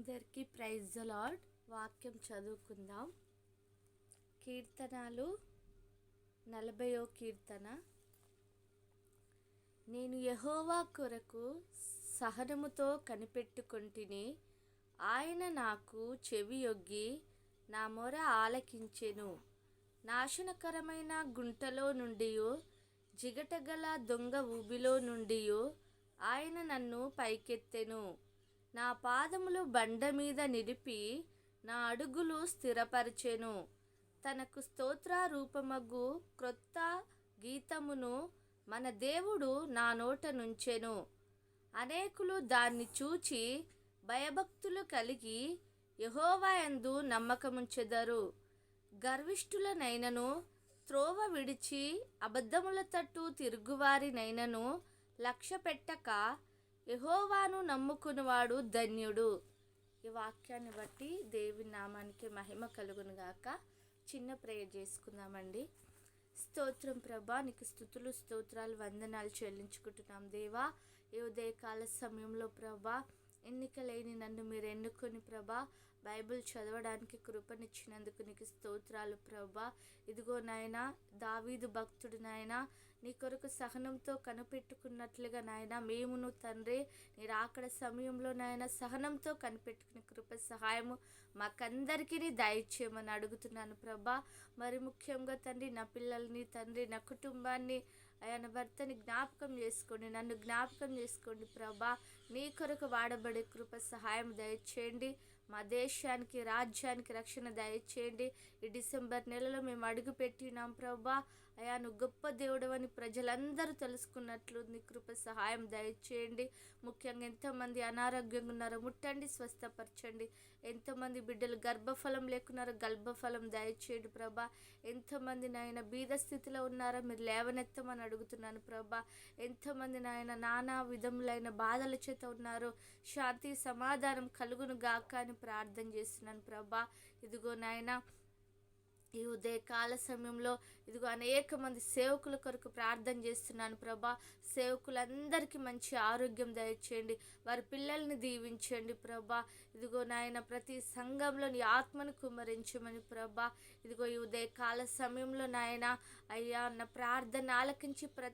అందరికీ praise the lord. వాక్యం చదువుకుందాం. కీర్తనలు 40వ కీర్తన. నేను యెహోవా కొరకు సహనముతో కనిపెట్టుకొంటిని. ఆయన నాకు చెవియొగ్గి నా మొర ఆలకించెను. నాశనకరమైన గుంటలో నుండియు జిగటగల దొంగ ఊబిలో నుండియు ఆయన నన్ను పైకెత్తెను. నా పాదములు బండ మీద నిలిపి నా అడుగులు స్థిరపరచెను. తనకు స్తోత్రారూపమగు క్రొత్త గీతమును మన దేవుడు నా నోట నుంచెను. అనేకులు దాన్ని చూచి భయభక్తులు కలిగి యెహోవా యందు నమ్మకముంచెదరు. గర్విష్ఠులనైనను త్రోవ విడిచి అబద్ధముల తట్టు తిరుగువారినైనను లక్ష్యపెట్టక యెహోవాను నమ్ముకునివాడు ధన్యుడు. ఈ వాక్యాన్ని బట్టి దేవుని నామానికి మహిమ కలుగును గాక. చిన్న ప్రేయర్ చేసుకుందామండి. స్తోత్రం ప్రభా, నీకు స్తుతులు స్తోత్రాలు వందనాలు చెల్లించుకుంటున్నాం దేవా. ఈ ఉదయకాల సమయంలో ప్రభా, ఎన్నిక లేని నన్ను మీరు ఎన్నుకొని ప్రభా బైబిల్ చదవడానికి కృపనిచ్చినందుకు నీకు స్తోత్రాలు ప్రభా. ఇదిగో నాయనా, దావీదు భక్తుడు నాయనా, నీ కొరకు సహనంతో కనిపెట్టుకున్నట్లుగా నాయన మేమును తండ్రి నీ రాకడ సమయంలో నాయన సహనంతో కనిపెట్టుకునే కృప సహాయము మాకందరికీ దయచేయమని అడుగుతున్నాను ప్రభా. మరి ముఖ్యంగా తండ్రి నా పిల్లల్ని తండ్రి నా కుటుంబాన్ని ఆయన భర్తని జ్ఞాపకం చేసుకోండి, నన్ను జ్ఞాపకం చేసుకోండి ప్రభా. నీ కొరకు వాడబడే కృప సహాయం దయచేయండి. మా దేశానికి రాజ్యానికి రక్షణ దయచేయండి. ఈ డిసెంబర్ నెలలో మేము అడుగు పెట్టినాం ప్రభా. అయా నువ్వు గొప్ప దేవుడవని ప్రజలందరూ తెలుసుకున్నట్లు నీ కృప సహాయం దయచేయండి. ముఖ్యంగా ఎంతోమంది అనారోగ్యంగా ఉన్నారో ముట్టండి, స్వస్థపరచండి. ఎంతోమంది బిడ్డలు గర్భఫలం లేకున్నారో గర్భఫలం దయచేయండి ప్రభా. ఎంతోమంది నాయన బీద స్థితిలో ఉన్నారో మీరు లేవనెత్తమని అడుగుతున్నాను ప్రభా. ఎంతోమంది నాయన నానా విధములైన బాధల చేత ఉన్నారు, శాంతి సమాధానం కలుగును గాక అని ప్రార్థన చేస్తున్నాను ప్రభా. ఇదిగో నాయన ఈ ఉదయకాల సమయంలో ఇదిగో అనేక మంది సేవకుల కొరకు ప్రార్థన చేస్తున్నాను ప్రభా. సేవకులందరికీ మంచి ఆరోగ్యం దయచేయండి, వారి పిల్లల్ని దీవించండి ప్రభా. ఇదిగో నాయన ప్రతి సంఘంలో నీ ఆత్మను కుమ్మరించమని ప్రభా. ఇదిగో ఈ ఉదయకాల సమయంలో నాయన అయ్యా నా ప్రార్థన ఆలకించి ప్రతి